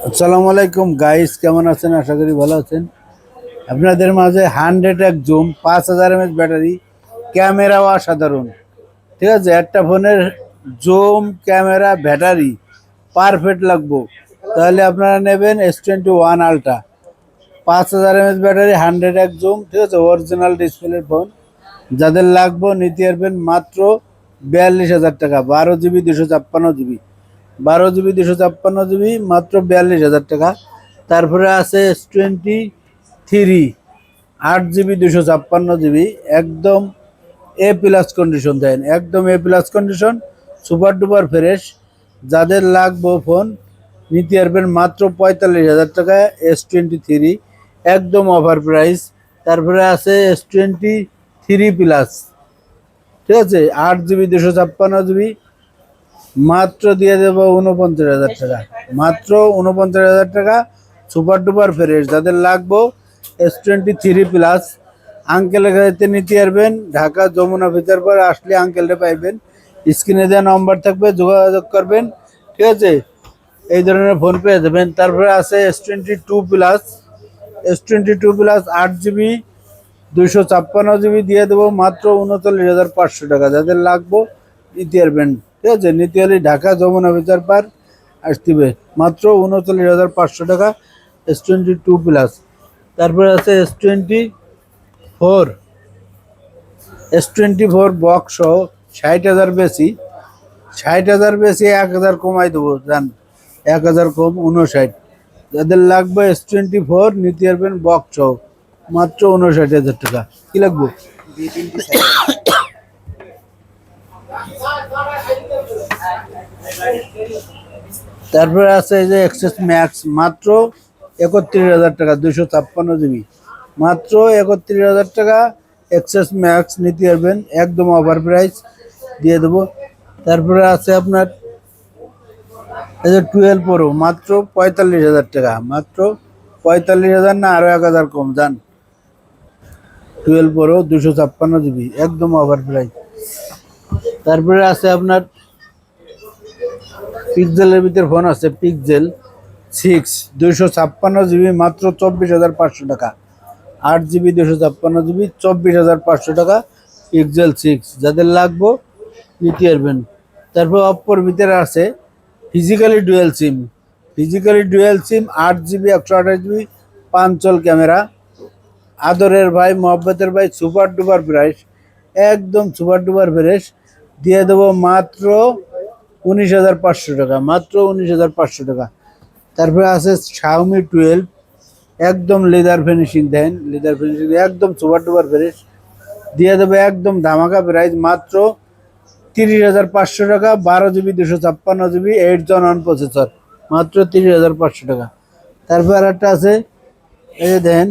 আসসালামু আলাইকুম গাইস, কেমন আছেন? আশা করি ভালো আছেন। আপনাদের মাঝে 100 জুম 5000 mAh ব্যাটারি, ক্যামেরাও অসাধারণ। ঠিক আছে, একটা ফোনের জুম, ক্যামেরা, ব্যাটারি পারফেক্ট লাগবো, তাহলে আপনারা নেবেন S21 ultra. 5000 mAh battery, 100 zoom, ঠিক আছে, অরিজিনাল ডিসপ্লে ফোন। যাদের লাগবো নিতে পারবেন মাত্র 42,000 টাকা। 12 GB 256 GB, 12 GB 256 GB, মাত্র 42,000 টাকা। তারপরে আছে S23 8 GB 256 GB, একদম এ প্লাস কন্ডিশন, দেন একদম A plus condition, super duper fresh. যাদের লাগবো ফোন নিতে পারবেন মাত্র 45,000 টাকা। S23 একদম অফার প্রাইস। তারপরে আছে S23 প্লাস, ঠিক আছে, 8 GB 256 GB, মাত্র দিয়ে দেবো 49,000 টাকা। মাত্র 49,000 টাকা, সুপার ডুপার ফ্রেশ। যাদের লাগবো S23 প্লাস, আঙ্কেলের কাছে নিতে পারবেন। ঢাকা যমুনা ফিচার পর আসলে আঙ্কেলটা পাইবেন। স্ক্রিনে দেওয়া নম্বর থাকবে, যোগাযোগ করবেন, ঠিক আছে, এই ধরনের ফোন পেয়ে যাবেন। তারপরে আছে S22 plus, S22 plus 8 GB 256 GB, দিয়ে দেবো মাত্র 39,500 টাকা। যাদের লাগবো নিতে পারবেন, ঠিক আছে। নিতে হলে ঢাকা যমুনা ফিচার পার্ক আসতে হবে, মাত্র 39,500 টাকা। S22 plus. তারপরে আছে S24, S24 বক্স সহ 60,000 বেশি, 60,000 বেশি, 1,000 কমাই দেবো, জান, 1,000 কম, 59। যাদের লাগবে S24 নিতে পারবেন বক্স সহ, মাত্র 59,000 টাকা। কি লাগবে? তারপরে আছে এই যে এক্সেস ম্যাক্স, মাত্র 31,000 টাকা, 256 GB, মাত্র 31,000 টাকা। এক্সেস ম্যাক্স নিতে পারবেন, একদম অফার প্রাইস দিয়ে দেবো। তারপরে আছে আপনার এই যে 12 প্রো, মাত্র 45,000 টাকা, মাত্র 45,000, না আরো 1,000 কম, যান। 12 প্রো 256 GB, একদম অফার প্রাইস। তারপরে আছে আপনার পিক্সেলের ভিতরে ফোন আছে, পিক্সেল 6 256 GB, মাত্র 24,500 টাকা। 8 GB 256 GB, 24,500 টাকা। পিক্সেল 6 যাদের লাগবো নিতে পারবেন। তারপর অপ্পোর ভিতরে আছে ফিজিক্যালি ডুয়েল সিম, ফিজিক্যালি ডুয়েল সিম 8 GB 128 GB, পাঞ্চল ক্যামেরা। আদরের ভাই, মহব্বতের ভাই, সুপার ডুপার প্রাইস, একদম সুপার ডুপার ফ্রেশ, দিয়ে দেবো মাত্র 19,500 টাকা, মাত্র 19,500 টাকা। তারপরে আছে Xiaomi 12, একদম লেদার ফিনিশিং, দেন লেদার ফিনিশিং, একদম সুপার ডুপার ফ্রেশ, দিয়ে দেবে একদম ধামাকা প্রাইস, মাত্র 30,500 টাকা। 12 GB 256 GB, 8 Gen 1 প্রসেসর, মাত্র 30,500 টাকা। তারপর আর একটা আছে, এই যে দেন,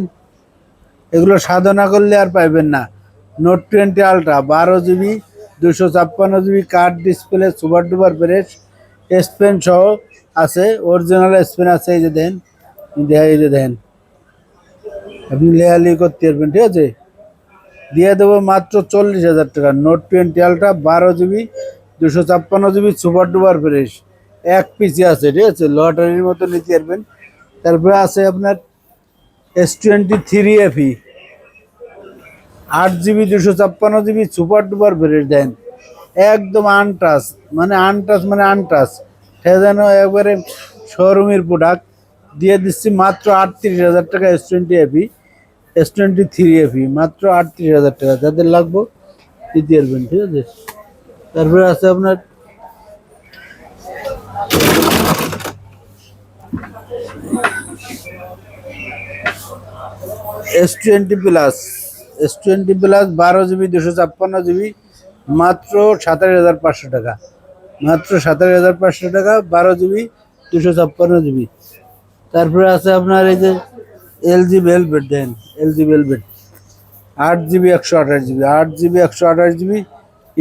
এগুলো সাধনা করলে আর পাইবেন না। Note 20 ultra, 12 GB 256 GB, card display, super duper fresh, S pen সহ আছে, অরিজিনাল এস পেন আছে, এই যে দেন, এই যে দেন, আপনি লেয়ালি করতে পারবেন, ঠিক আছে। দিয়ে দেবো মাত্র 40,000 টাকা। Note 20 ultra, 12 GB 256 GB, super duper fresh, এক পিসি আছে, ঠিক আছে, লটারির মতো নিতে পারবেন। তারপরে আছে আপনার S23 FE, 8 GB 256 GB, super duper fresh, then একদম আনটাচ, মানে আনটাচ, মানে আনটাচ, সে যেন একবারে শোরুমের প্রোডাক্ট। দিয়ে দিচ্ছি মাত্র 38,000 টাকা। S23 FE, মাত্র 38,000 টাকা। যাদের লাগবো দিতে পারবেন, ঠিক আছে। তারপরে আছে আপনার S20 plus, S20 plus 12 GB 256 GB, মাত্র 27,500 টাকা, মাত্র 27,500 টাকা। 12 GB 256 GB। তারপরে আছে আপনার এই যে LG velvet, then LG velvet, 8 GB 128 GB, 8 GB 128 GB,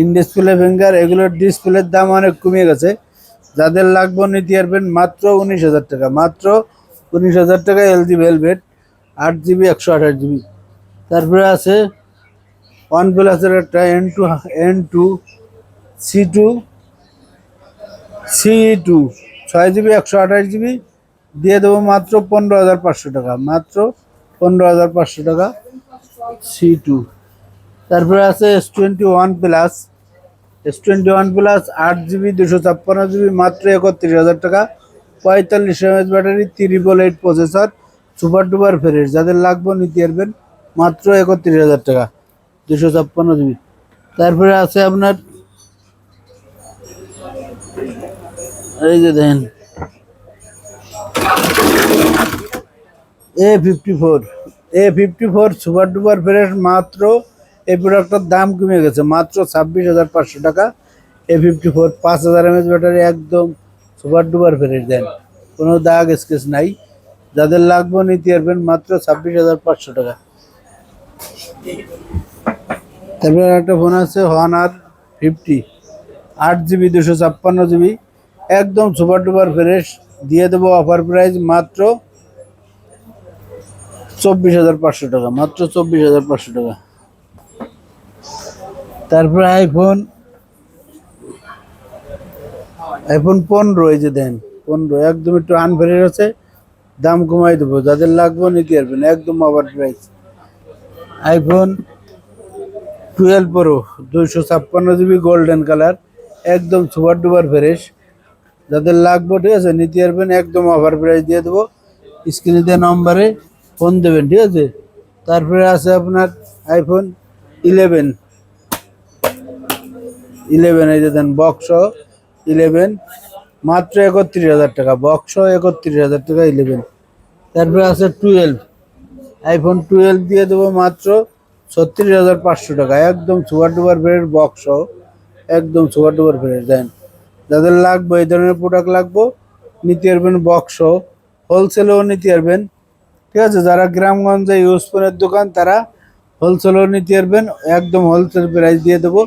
in display finger. এগুলোর ডিসপ্লের দাম অনেক কমে গেছে। যাদের লাগবে নিতে পারবেন মাত্র 19,000 টাকা, মাত্র 19,000 টাকা। LG velvet 8 GB 128 GB। তারপরে আছে ওয়ান প্লাসের একটা N2 C2 CE2 6 GB 128 GB দিয়ে দেবো মাত্র 15,500 টাকা, মাত্র 15,500 টাকা C2। তারপরে আছে S21 plus, S21 plus 8 GB 256 GB মাত্র 31,000 টাকা, 45 mAh battery, 888 processor, super duper fresh. যাদের লাগবে নিতে পারবেন মাত্র 31,000 টাকা, 256 জিবি। তারপরে আছে আপনার এই যে দেখেন A54 সুপার ডুপার ফ্রেশ। মাত্র এই প্রোডাক্টটার দাম কমে গেছে, মাত্র 26,500 টাকা। A54 5000 mAh ব্যাটারি, একদম সুপার ডুপার ফ্রেশ দেন, কোনো দাগ স্কেচ নাই। যাদের লাগবে নিতে পারবেন মাত্র 26,500 টাকা। তারপরে একটা ফোন আছে Honor 50, 8 জিবি 256 জিবি, একদম সুপার ডুপার ফ্রেশ, দিয়ে দেবো অফার প্রাইস মাত্র 24,500 টাকা, মাত্র 24,500 টাকা। তারপরে আইফোন 15, এই যে দেন 15, একদম একটু আনফ্রেশ আছে, দাম কমাই দেবো। যাদের লাগবে নিতে পারবেন, একদম offer price. IPhone 12 pro 256 GB golden colour, একদম সুপার ডুপার ফ্রেশ। যাদের লাগবে ঠিক আছে নিতে পারবেন, একদম অফার প্রাইস দিয়ে দেবো। স্ক্রিনে দেওয়া নম্বরে ফোন দেবেন, ঠিক আছে। তারপরে আছে আপনার আইফোন 11, এই যে দেন বক্স 11, মাত্র 31,000 টাকা, বক্স 31,000 টাকা 11। তারপরে আছে 12, আইফোন 12 দিয়ে দেবো মাত্র 36,500 টাকা, একদম সুপার ডুপার ফ্রেশ বক্স, একদম সুপার ডুপার ফ্রেশ দেন। যাদের লাগবে এই ধরনের প্রোডাক্ট লাগবে নিতে পারবেন, বক্স হোলসেলেও নিতে পারবেন, ঠিক আছে। যারা গ্রামগঞ্জে ইউজ ফোনের দোকান তারা হোলসেলও নিতে পারবেন, একদম হোলসেল প্রাইস দিয়ে দেবো,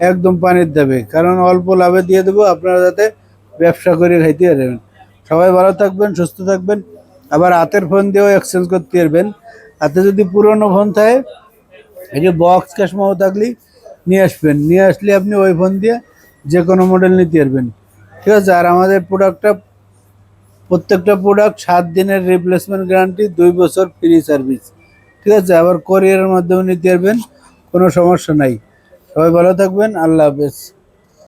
একদম পানির দামে, কারণ অল্প লাভে দিয়ে দেবো, আপনারা যাতে ব্যবসা করে খাইতে পারবেন। সবাই ভালো থাকবেন, সুস্থ থাকবেন। আবার হাতের ফোন দিয়েও এক্সচেঞ্জ করতে পারবেন। হাতে যদি পুরনো ফোন থাকে, এই যে বক্স ক্যাশমাও থাকলে নিয়ে আসবেন, নিয়ে আসলে আপনি ওই ফোন দিয়ে যে কোনো মডেল নিতে পারবেন, ঠিক আছে। আর আমাদের প্রত্যেকটা প্রোডাক্ট 7 দিনের রিপ্লেসমেন্ট গ্যারান্টি, 2 বছর ফ্রি সার্ভিস, ঠিক আছে। আবার কোরিয়ারের মাধ্যমে নিতে পারবেন, কোনো সমস্যা নাই। সবাই ভালো থাকবেন, আল্লাহ হাফেজ।